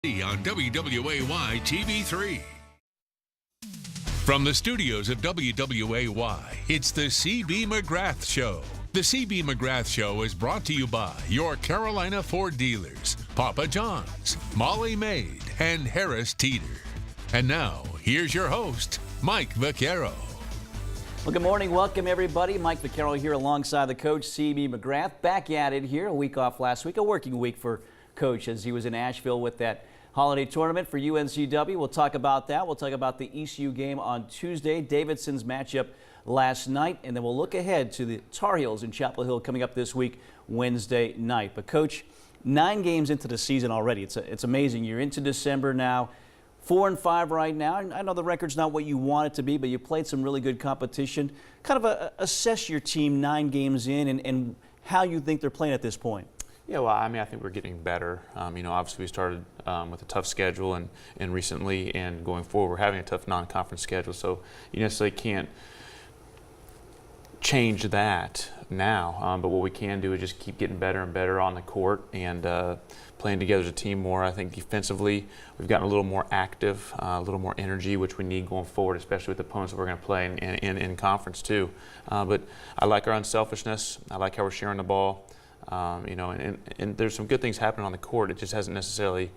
on WWAY TV3. From the studios of WWAY, it's the C.B. McGrath Show. The C.B. McGrath Show is brought to you by your Carolina Ford dealers, Papa John's, Molly Maid, and Harris Teeter. And now, here's your host, Mike Vaquero. Well, good morning. Welcome, everybody. Mike Vaquero here alongside the coach, C.B. McGrath. Back at it here. A week off last week, a working week for Coach as he was in Asheville with that holiday tournament for UNCW. We'll talk about that. We'll talk about the ECU game on Tuesday, Davidson's matchup last night, and then we'll look ahead to the Tar Heels in Chapel Hill coming up this week, Wednesday night. But, Coach, 9 games into the season already. It's amazing. You're into December now. 4-5 right now. I know the record's not what you want it to be, but you played some really good competition. Kind of assess your team 9 games in and how you think they're playing at this point. Yeah, well, I think we're getting better. Obviously we started with a tough schedule and recently and going forward we're having a tough non-conference schedule, so you necessarily can't change that now. But what we can do is just keep getting better and better on the court and playing together as a team more. I think defensively we've gotten a little more active, a little more energy, which we need going forward, especially with the opponents that we're going to play in conference too. But I like our unselfishness. I like how we're sharing the ball. And there's some good things happening on the court. It just hasn't necessarily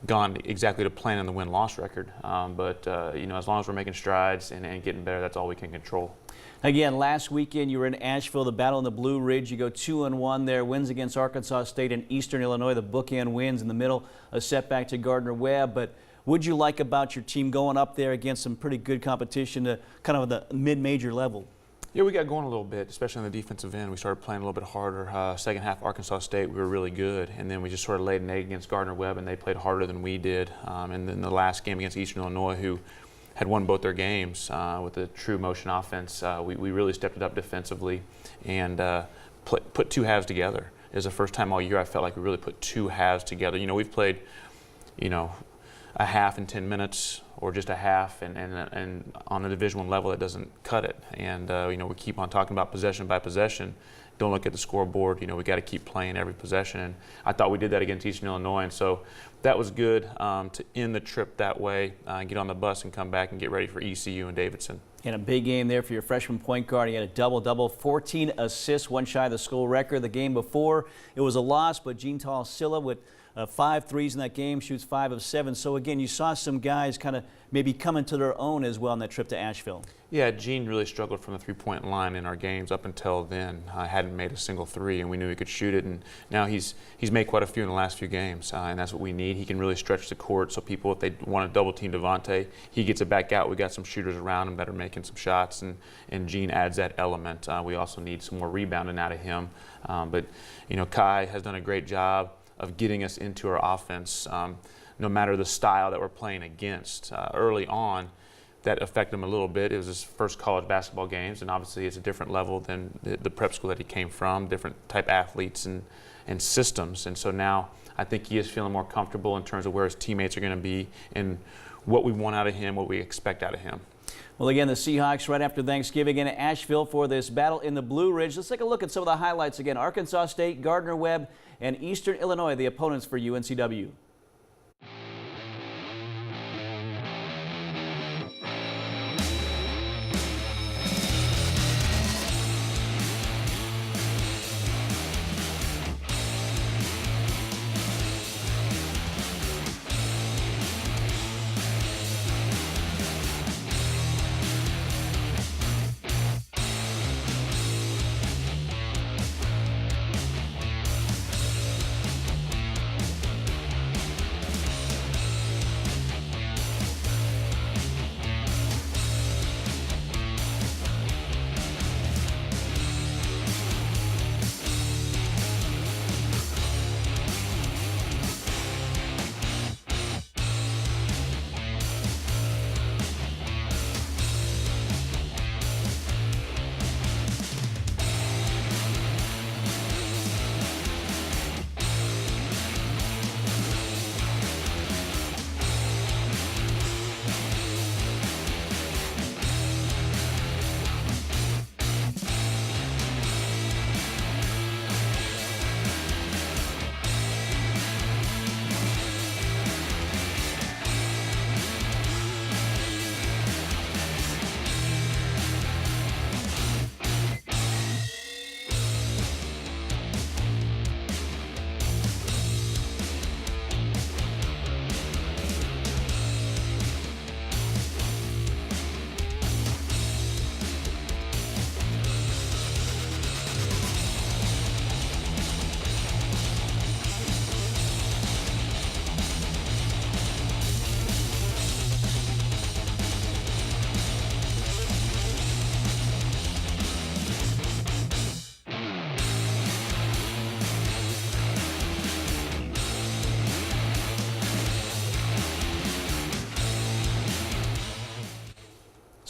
gone exactly to plan in the win-loss record. But as long as we're making strides and getting better, that's all we can control. Again, last weekend you were in Asheville, the battle in the Blue Ridge. You go 2-1 there, wins against Arkansas State and Eastern Illinois, the bookend wins in the middle, a setback to Gardner-Webb. But what'd you like about your team going up there against some pretty good competition to kind of the mid-major level? Yeah, we got going a little bit, especially on the defensive end. We started playing a little bit harder. Second half, Arkansas State, we were really good. And then we just sort of laid an egg against Gardner-Webb, and they played harder than we did. And then the last game against Eastern Illinois, who had won both their games with a true motion offense, we really stepped it up defensively and put 2 halves together. It was the first time all year I felt like we really put 2 halves together. We've played, a half in 10 minutes or just a half, and on a Division I level, it doesn't cut it. And we keep on talking about possession by possession. Don't look at the scoreboard. We got to keep playing every possession. And I thought we did that against Eastern Illinois, and so that was good to end the trip that way, get on the bus and come back and get ready for ECU and Davidson. And a big game there for your freshman point guard. He had a double-double, 14 assists, one shy of the school record. The game before, it was a loss, but Gene Tall-Silla with 5 threes in that game, shoots 5 of 7. So again, you saw some guys kind of maybe coming to their own as well on that trip to Asheville. Yeah, Gene really struggled from the three-point line in our games up until then. Hadn't made a single 3, and we knew he could shoot it. And now he's made quite a few in the last few games, and that's what we need. He can really stretch the court, so people, if they want to double-team Devontae, he gets it back out. We got some shooters around him that are making some shots, and Gene adds that element. We also need some more rebounding out of him. But Kai has done a great job of getting us into our offense, no matter the style that we're playing against. Early on, that affected him a little bit. It was his first college basketball games, and obviously it's a different level than the prep school that he came from, different type athletes and systems. And so now I think he is feeling more comfortable in terms of where his teammates are going to be and what we want out of him, what we expect out of him. Well, again, the Seahawks right after Thanksgiving in Asheville for this battle in the Blue Ridge. Let's take a look at some of the highlights again. Arkansas State, Gardner-Webb, and Eastern Illinois, the opponents for UNCW.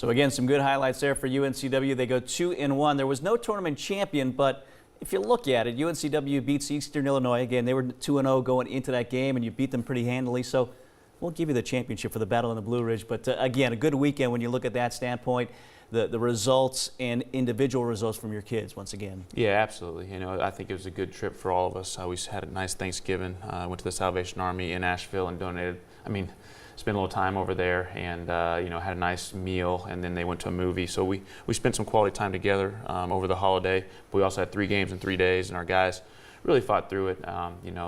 So again, some good highlights there for UNCW. They go 2-1. There was no tournament champion, but if you look at it, UNCW beats Eastern Illinois. Again, they were 2-0 going into that game, and you beat them pretty handily. So we'll give you the championship for the Battle in the Blue Ridge. But again, a good weekend when you look at that standpoint, the results and individual results from your kids once again. Yeah, absolutely. You know, I think it was a good trip for all of us. We had a nice Thanksgiving. Went to the Salvation Army in Asheville and spent a little time over there and, had a nice meal, and then they went to a movie. So we spent some quality time together over the holiday. But we also had 3 games in 3 days, and our guys really fought through it.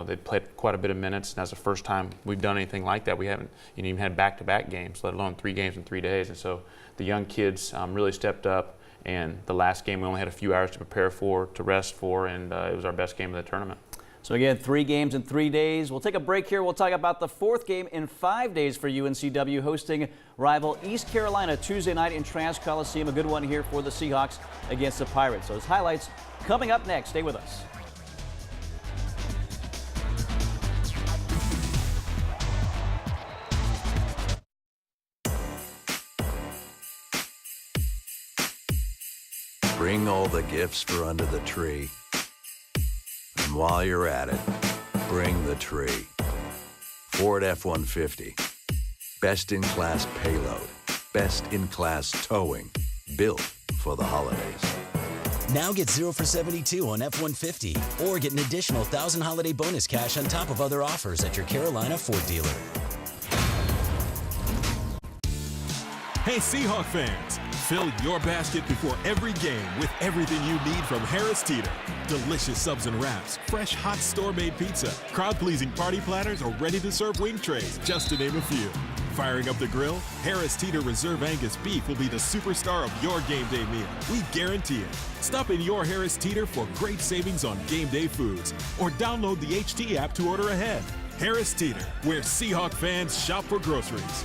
They played quite a bit of minutes, and that's the first time we've done anything like that. We haven't even had back-to-back games, let alone 3 games in 3 days. And so the young kids really stepped up, and the last game we only had a few hours to prepare for, to rest for, and it was our best game of the tournament. So again, 3 games in 3 days. We'll take a break here. We'll talk about the 4th game in 5 days for UNCW, hosting rival East Carolina Tuesday night in Trask Coliseum. A good one here for the Seahawks against the Pirates. Those highlights coming up next. Stay with us. Bring all the gifts for under the tree. And while you're at it, bring the tree. Ford F-150. Best-in-class payload. Best-in-class towing. Built for the holidays. Now get 0 for 72 on F-150 or get an additional 1,000 holiday bonus cash on top of other offers at your Carolina Ford dealer. Hey Seahawk fans, fill your basket before every game with everything you need from Harris Teeter. Delicious subs and wraps, fresh hot store-made pizza, crowd-pleasing party platters, or ready-to-serve wing trays, just to name a few. Firing up the grill, Harris Teeter Reserve Angus beef will be the superstar of your game day meal. We guarantee it. Stop in your Harris Teeter for great savings on game day foods, or download the HT app to order ahead. Harris Teeter, where Seahawk fans shop for groceries.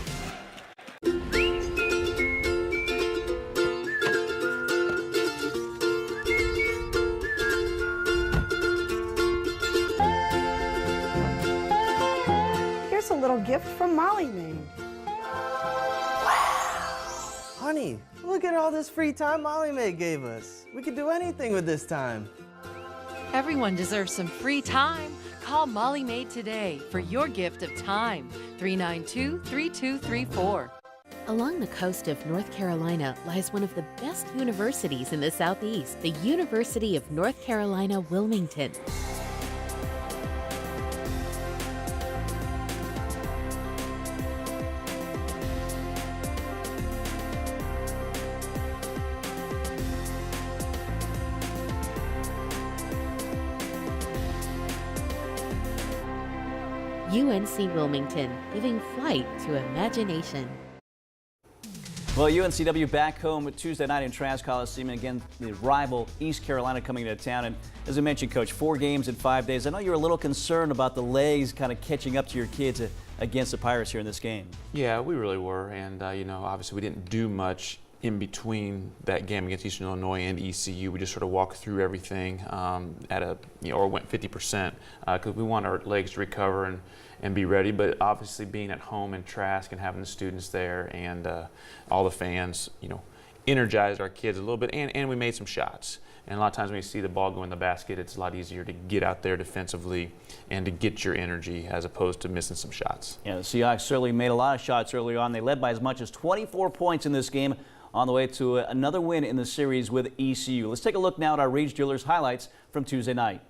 Here's a little gift from Molly Maid. Honey, look at all this free time Molly Mae gave us. We could do anything with this time. Everyone deserves some free time. Call Molly Maid today for your gift of time. 392-3234. Along the coast of North Carolina lies one of the best universities in the Southeast, the University of North Carolina, Wilmington. UNC Wilmington, giving flight to imagination. Well, UNCW back home Tuesday night in Trask Coliseum. And again, the rival East Carolina coming into town. And as I mentioned, Coach, 4 games in 5 days. I know you're a little concerned about the legs kind of catching up to your kids against the Pirates here in this game. Yeah, we really were. And, obviously we didn't do much in between that game against Eastern Illinois and ECU. We just sort of walked through everything or went 50% because we want our legs to recover and be ready. But obviously being at home in Trask and having the students there and all the fans, energized our kids a little bit, and we made some shots. And a lot of times when you see the ball go in the basket, it's a lot easier to get out there defensively and to get your energy as opposed to missing some shots. Yeah, the Seahawks certainly made a lot of shots early on. They led by as much as 24 points in this game, on the way to another win in the series with ECU. Let's take a look now at our Reed's Jewelers highlights from Tuesday night.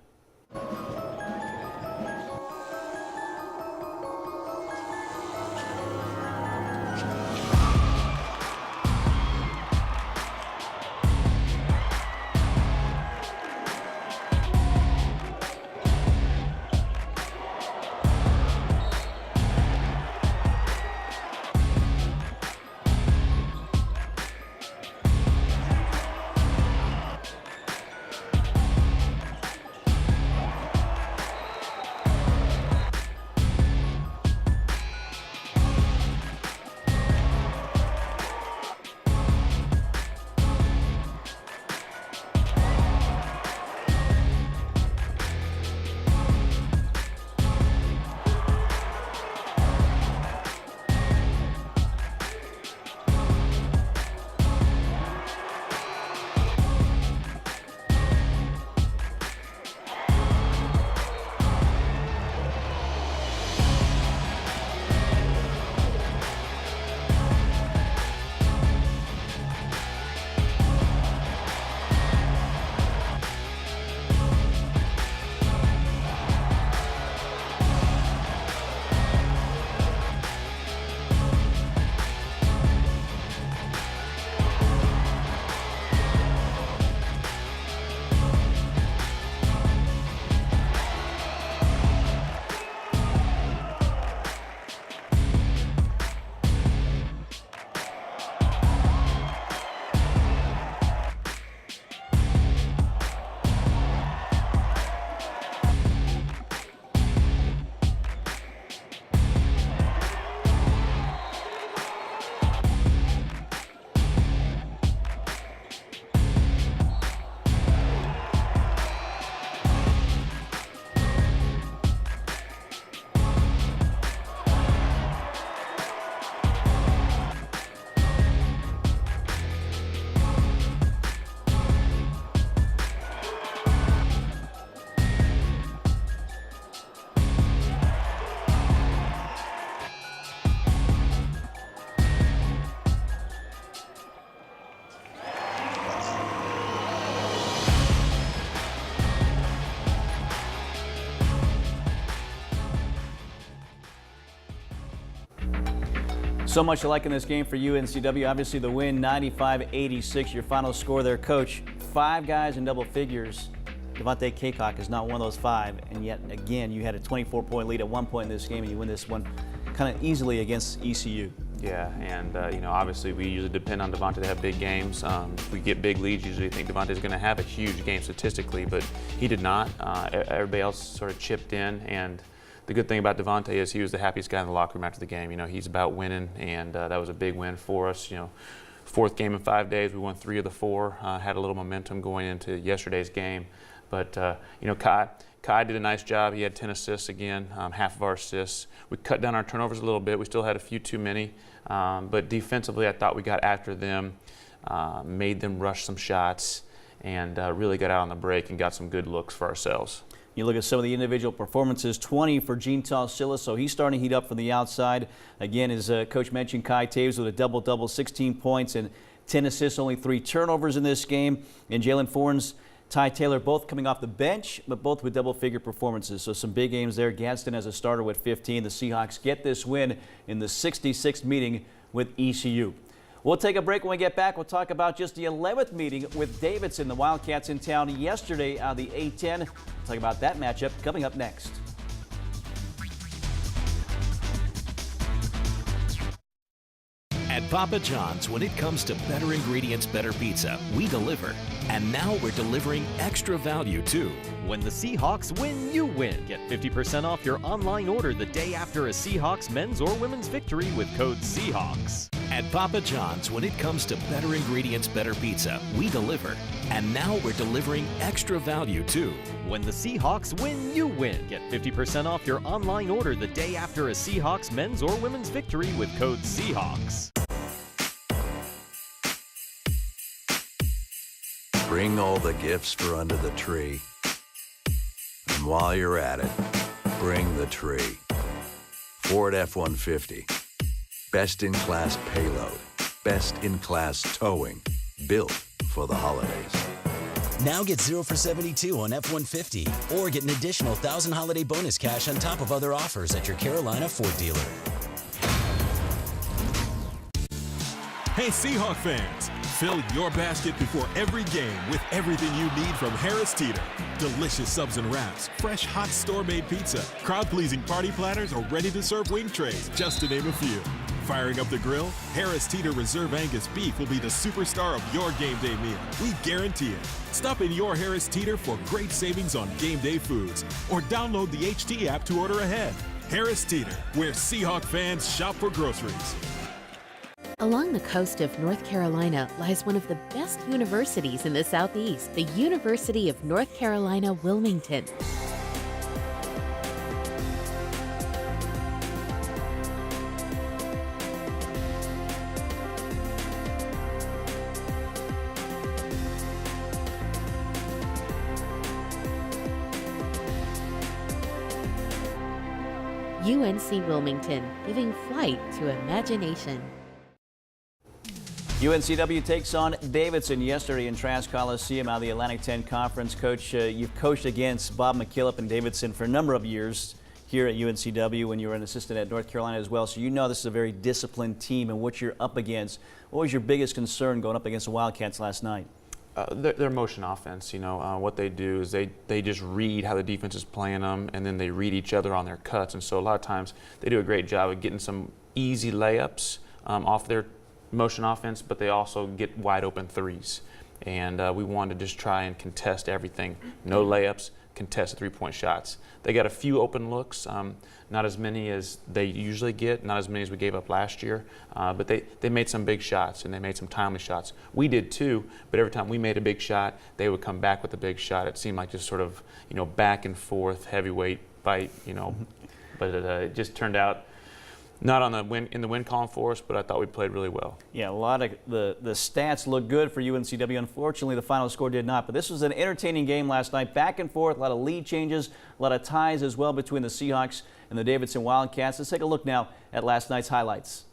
So much to like in this game for UNCW. Obviously the win, 95-86, your final score there. Coach, 5 guys in double figures. Devontae Kaycock is not one of those 5, and yet again you had a 24-point lead at one point in this game, and you win this one kind of easily against ECU. Yeah, and obviously we usually depend on Devontae to have big games. If we get big leads, usually think Devontae's going to have a huge game statistically, but he did not. Everybody else sort of chipped in, and the good thing about Devontae is he was the happiest guy in the locker room after the game. He's about winning, and that was a big win for us. 4th game in 5 days, we won 3 of the 4. Had a little momentum going into yesterday's game, but Kai did a nice job. He had 10 assists again, half of our assists. We cut down our turnovers a little bit. We still had a few too many, but defensively I thought we got after them, made them rush some shots, and really got out on the break and got some good looks for ourselves. You look at some of the individual performances, 20 for Gene Silas, so he's starting to heat up from the outside. Again, as Coach mentioned, Kai Taves with a double-double, 16 points and 10 assists, only 3 turnovers in this game. And Jalen Fornes, Ty Taylor, both coming off the bench, but both with double-figure performances. So some big games there. Gadsden as a starter with 15. The Seahawks get this win in the 66th meeting with ECU. We'll take a break. When we get back, we'll talk about just the 11th meeting with Davidson. The Wildcats in town yesterday out of the A-10. We'll talk about that matchup coming up next. At Papa John's, when it comes to better ingredients, better pizza, we deliver. And now we're delivering extra value, too. When the Seahawks win, you win. Get 50% off your online order the day after a Seahawks men's or women's victory with code Seahawks. At Papa John's, when it comes to better ingredients, better pizza, we deliver. And now we're delivering extra value, too. When the Seahawks win, you win. Get 50% off your online order the day after a Seahawks men's or women's victory with code Seahawks. Bring all the gifts for under the tree. And while you're at it, bring the tree. Ford F-150. Best-in-class payload. Best-in-class towing. Built for the holidays. Now get 0 for 72 on F-150 or get an additional 1,000 holiday bonus cash on top of other offers at your Carolina Ford dealer. Hey Seahawk fans, fill your basket before every game with everything you need from Harris Teeter. Delicious subs and wraps, fresh hot store-made pizza, crowd-pleasing party platters, or ready-to-serve wing trays, just to name a few. Firing up the grill, Harris Teeter Reserve Angus Beef will be the superstar of your game day meal. We guarantee it. Stop in your Harris Teeter for great savings on game day foods, or download the HT app to order ahead. Harris Teeter, where Seahawk fans shop for groceries. Along the coast of North Carolina lies one of the best universities in the Southeast, the University of North Carolina, Wilmington. UNC Wilmington, giving flight to imagination. UNCW takes on Davidson yesterday in Trask Coliseum out of the Atlantic 10 Conference. Coach, you've coached against Bob McKillop and Davidson for a number of years here at UNCW when you were an assistant at North Carolina as well. So you know this is a very disciplined team and what you're up against. What was your biggest concern going up against the Wildcats last night? Their motion offense, what they do is they just read how the defense is playing them, and then they read each other on their cuts. And so a lot of times they do a great job of getting some easy layups off their motion offense, but they also get wide open threes. And we wanted to just try and contest everything. No layups, contest 3-point shots. They got a few open looks, not as many as they usually get, not as many as we gave up last year, but they made some big shots and they made some timely shots. We did too, but every time we made a big shot, they would come back with a big shot. It seemed like just sort of, back and forth, heavyweight fight, but it just turned out not on the in the win column for us, but I thought we played really well. Yeah, a lot of the stats look good for UNCW. Unfortunately, the final score did not. But this was an entertaining game last night. Back and forth, a lot of lead changes, a lot of ties as well between the Seahawks and the Davidson Wildcats. Let's take a look now at last night's highlights.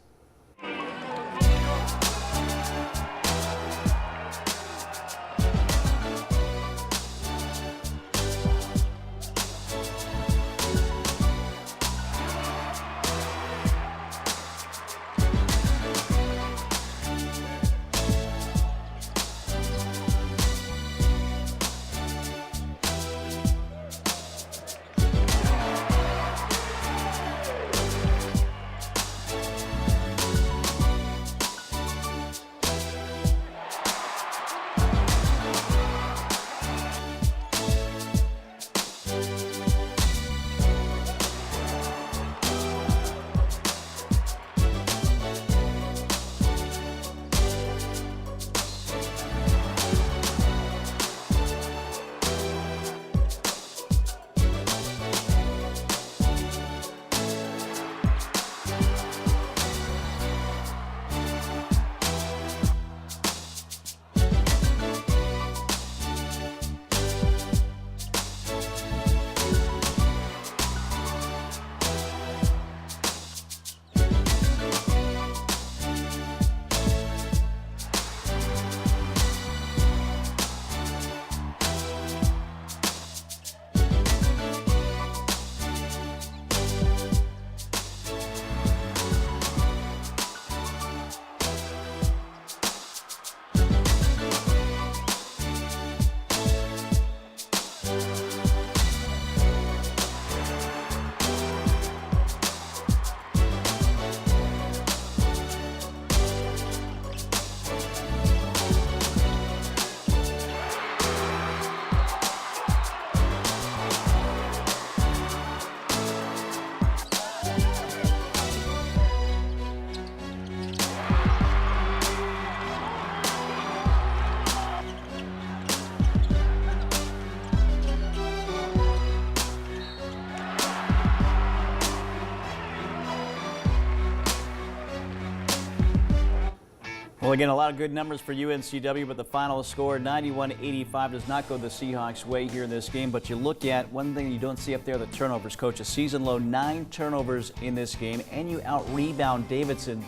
Well, again, a lot of good numbers for UNCW, but the final score, 91-85, does not go the Seahawks' way here in this game. But you look at one thing you don't see up there, the turnovers. Coach, a season low 9 turnovers in this game, and you out-rebound Davidson.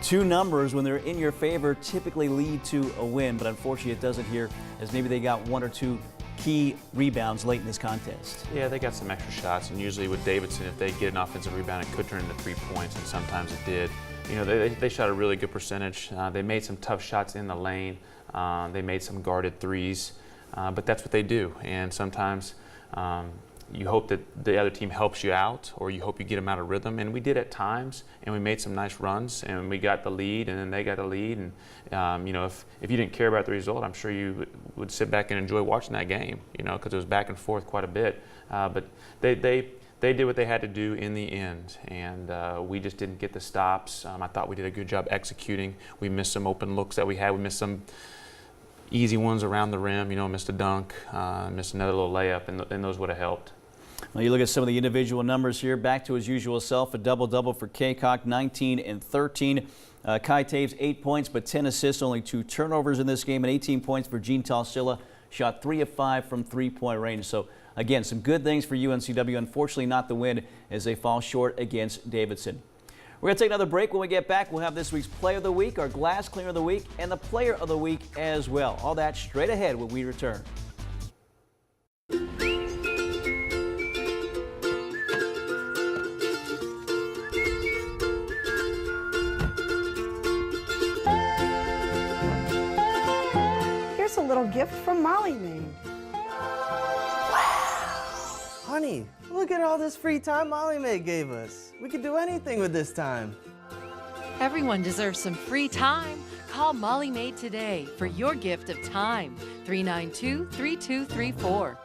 2 numbers, when they're in your favor, typically lead to a win, but unfortunately it doesn't here, as maybe they got 1 or 2 key rebounds late in this contest. Yeah, they got some extra shots, and usually with Davidson, if they get an offensive rebound, it could turn into 3 points, and sometimes it did. You know, they shot a really good percentage. They made some tough shots in the lane. They made some guarded threes, but that's what they do. And sometimes you hope that the other team helps you out, or you hope you get them out of rhythm. And we did at times, and we made some nice runs, and we got the lead, and then they got the lead. And you know, if you didn't care about the result, I'm sure you would sit back and enjoy watching that game. You know, because it was back and forth quite a bit. But they did what they had to do in the end, and we just didn't get the stops. I thought we did a good job executing. We missed some open looks that we had. We missed some easy ones around the rim, you know, missed a dunk, missed another little layup, and those would have helped. Well, you look at some of the individual numbers here. Back to his usual self, a double-double for Kaycock, 19 and 13. Kai Taves, 8 points, but 10 assists, only 2 turnovers in this game, and 18 points for Gene Talsilla. Shot 3 of 5 from three-point range. So, again, some good things for UNCW. Unfortunately, not the win as they fall short against Davidson. We're going to take another break. When we get back, we'll have this week's Player of the Week, our Glass Cleaner of the Week, and the Player of the Week as well. All that straight ahead when we return. Here's a little gift from Molly Maid. Honey, look at all this free time Molly Mae gave us. We could do anything with this time. Everyone deserves some free time. Call Molly Maid today for your gift of time. 392-3234.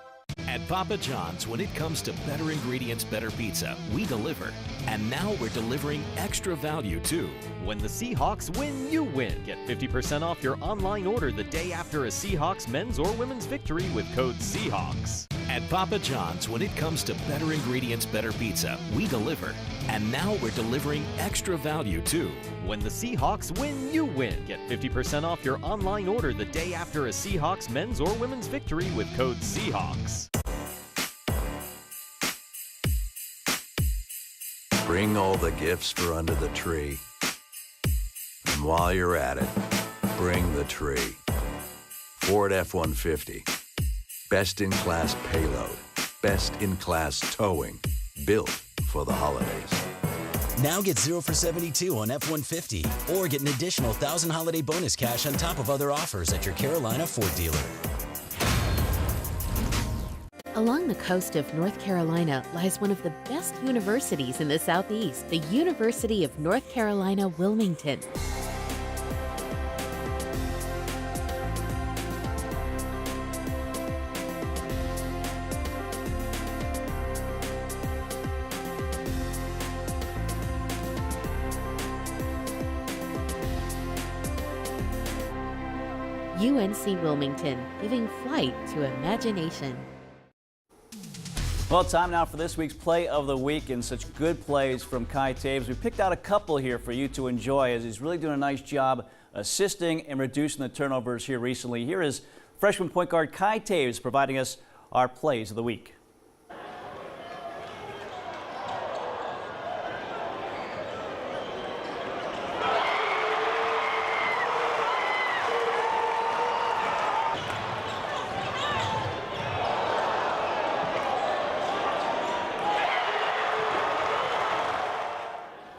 At Papa John's, when it comes to better ingredients, better pizza, we deliver. And now we're delivering extra value too. When the Seahawks win, you win. Get 50% off your online order the day after a Seahawks men's or women's victory with code Seahawks. At Papa John's, when it comes to better ingredients, better pizza, we deliver. And now we're delivering extra value too. When the Seahawks win, you win. Get 50% off your online order the day after a Seahawks men's or women's victory with code Seahawks. Bring all the gifts for under the tree. And while you're at it, bring the tree. Ford F-150. Best-in-class payload. Best-in-class towing. Built for the holidays. Now get 0 for 72 on F-150 or get an additional 1,000 holiday bonus cash on top of other offers at your Carolina Ford dealer. Along the coast of North Carolina lies one of the best universities in the Southeast, the University of North Carolina, Wilmington. UNC Wilmington, giving flight to imagination. Well, time now for this week's Play of the Week, and such good plays from Kai Taves. We picked out a couple here for you to enjoy, as he's really doing a nice job assisting and reducing the turnovers here recently. Here is freshman point guard Kai Taves providing us our Plays of the Week.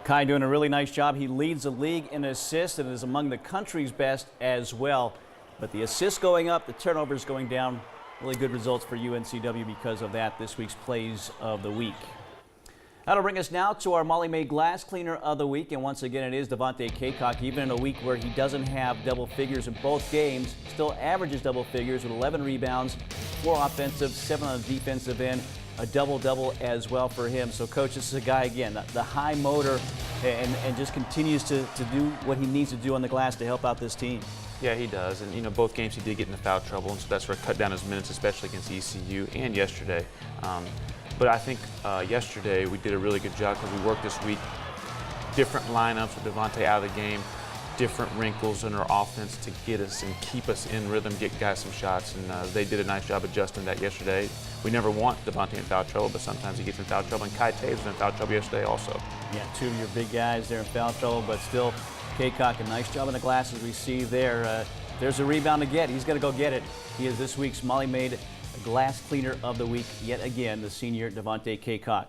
Kai doing a really nice job. He leads the league in assists and is among the country's best as well. But the assists going up, the turnovers going down. Really good results for UNCW because of that. This week's Plays of the Week. That'll bring us now to our Molly Mae Glass Cleaner of the Week. And once again, it is Devontae Kaycock. Even in a week where he doesn't have double figures in both games, still averages double figures with 11 rebounds, 4 offensive, 7 on the defensive end. A double-double as well for him. So, Coach, this is a guy, again, the high motor and just continues to do what he needs to do on the glass to help out this team. Yeah, he does. And, you know, both games he did get into foul trouble, and so that's where it cut down his minutes, especially against ECU and yesterday. But I think yesterday we did a really good job because we worked this week different lineups with Devontae out of the game different wrinkles in our offense to get us and keep us in rhythm, get guys some shots, and they did a nice job adjusting that yesterday. We never want Devontae in foul trouble, but sometimes he gets in foul trouble, and Kai Taves was in foul trouble yesterday also. Yeah, two of your big guys there in foul trouble, but still, Kaycock, a nice job in the glass as we see there. There's a rebound to get. He's going to go get it. He is this week's Molly Maid Glass Cleaner of the Week yet again, the senior Devontae Kaycock.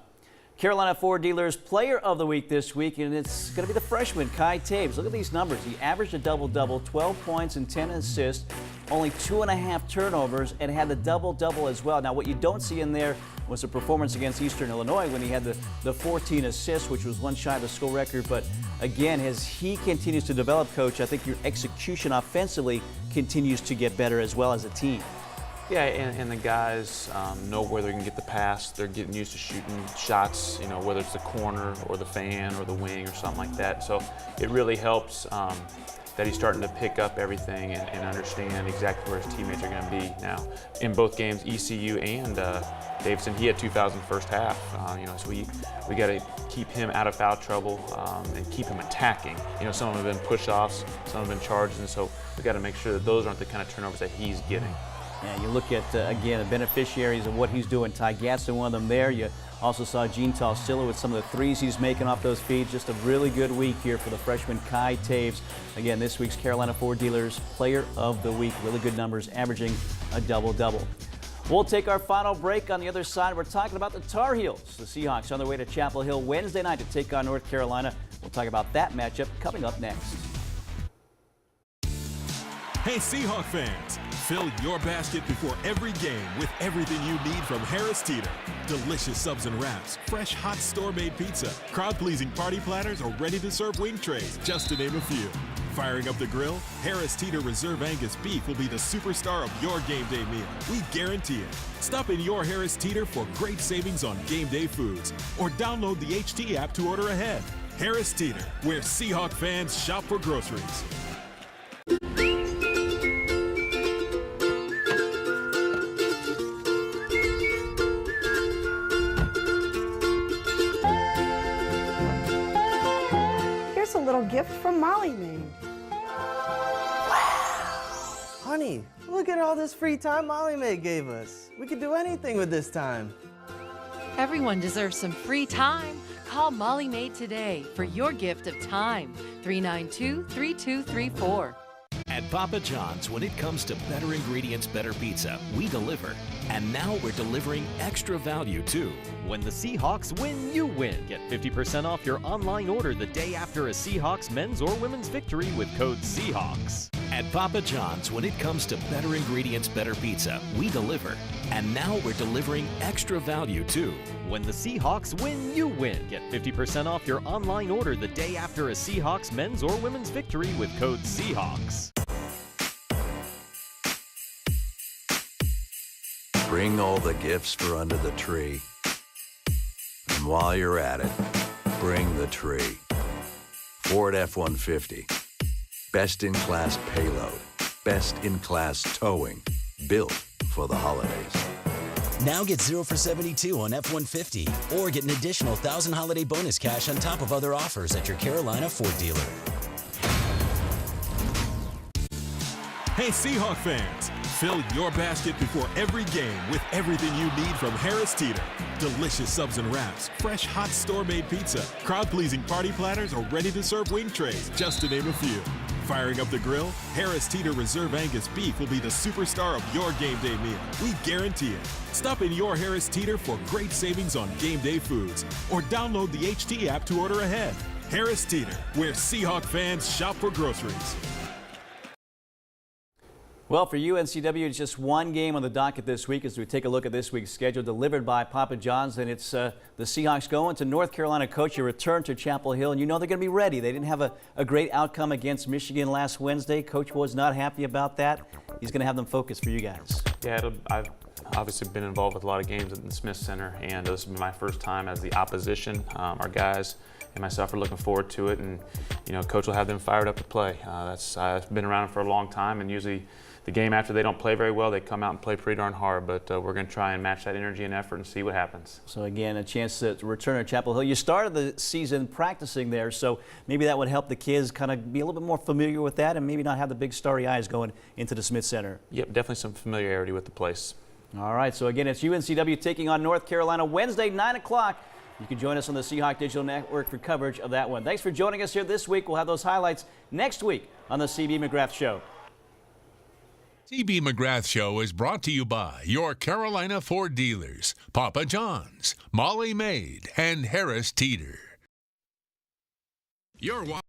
Carolina Ford Dealers Player of the Week this week, and it's going to be the freshman, Kai Taves. Look at these numbers. He averaged a double-double, 12 points and 10 assists, only 2.5 turnovers, and had the double-double as well. Now, what you don't see in there was a performance against Eastern Illinois when he had the 14 assists, which was one shy of the school record. But again, as he continues to develop, Coach, I think your execution offensively continues to get better as well as a team. Yeah, and the guys know where they're going to get the pass. They're getting used to shooting shots, you know, whether it's the corner or the fan or the wing or something like that. So it really helps that he's starting to pick up everything and understand exactly where his teammates are going to be now. In both games, ECU and Davidson, he had 2 fouls in the first half. You know, so we got to keep him out of foul trouble and keep him attacking. You know, some of them have been push-offs, some have been charges, and so we got to make sure that those aren't the kind of turnovers that he's getting. Yeah, you look at, again, the beneficiaries of what he's doing. Ty Gaston, one of them there. You also saw Gene Talsilla with some of the threes he's making off those feeds. Just a really good week here for the freshman Kai Taves. Again, this week's Carolina Ford Dealers Player of the Week. Really good numbers, averaging a double-double. We'll take our final break. On the other side, we're talking about the Tar Heels. The Seahawks on their way to Chapel Hill Wednesday night to take on North Carolina. We'll talk about that matchup coming up next. Hey Seahawk fans, fill your basket before every game with everything you need from Harris Teeter. Delicious subs and wraps, fresh hot store-made pizza, crowd-pleasing party platters, or ready-to-serve wing trays, just to name a few. Firing up the grill, Harris Teeter Reserve Angus beef will be the superstar of your game day meal. We guarantee it. Stop in your Harris Teeter for great savings on game day foods, or download the HT app to order ahead. Harris Teeter, where Seahawk fans shop for groceries. Here's a little gift from Molly Maid. Honey, look at all this free time Molly Maid gave us. We could do anything with this time. Everyone deserves some free time. Call Molly Maid today for your gift of time. 392-3234. At Papa John's, when it comes to better ingredients, better pizza, we deliver. And now we're delivering extra value too. When the Seahawks win, you win. Get 50% off your online order the day after a Seahawks men's or women's victory with code Seahawks. At Papa John's, when it comes to better ingredients, better pizza, we deliver. And now we're delivering extra value too. When the Seahawks win, you win. Get 50% off your online order the day after a Seahawks men's or women's victory with code Seahawks. Bring all the gifts for under the tree. And while you're at it, bring the tree. Ford F-150. Best-in-class payload. Best-in-class towing. Built for the holidays. Now get 0 for 72 on F-150 or get an additional 1,000 holiday bonus cash on top of other offers at your Carolina Ford dealer. Hey Seahawk fans, fill your basket before every game with everything you need from Harris Teeter. Delicious subs and wraps, fresh hot store-made pizza, crowd-pleasing party platters, or ready-to-serve wing trays, just to name a few. Firing up the grill, Harris Teeter Reserve Angus beef will be the superstar of your game day meal. We guarantee it. Stop in your Harris Teeter for great savings on game day foods, or download the HT app to order ahead. Harris Teeter, where Seahawk fans shop for groceries. Well, for UNCW, it's just one game on the docket this week as we take a look at this week's schedule delivered by Papa John's. And it's the Seahawks going to North Carolina. Coach, you return to Chapel Hill, and you know they're going to be ready. They didn't have a great outcome against Michigan last Wednesday. Coach was not happy about that. He's going to have them focused for you guys. Yeah, I've obviously been involved with a lot of games at the Smith Center, and this will be my first time as the opposition. Our guys and myself are looking forward to it, and you know, Coach will have them fired up to play. I've been around for a long time, and usually the game after they don't play very well, they come out and play pretty darn hard. But we're going to try and match that energy and effort and see what happens. So again, a chance to return to Chapel Hill. You started the season practicing there, so maybe that would help the kids kind of be a little bit more familiar with that and maybe not have the big starry eyes going into the Smith Center. Yep, definitely some familiarity with the place. All right, so again, it's UNCW taking on North Carolina Wednesday, 9 o'clock. You can join us on the Seahawk Digital Network for coverage of that one. Thanks for joining us here this week. We'll have those highlights next week on the CB McGrath Show. CB McGrath Show is brought to you by your Carolina Ford dealers, Papa John's, Molly Maid, and Harris Teeter. You're watching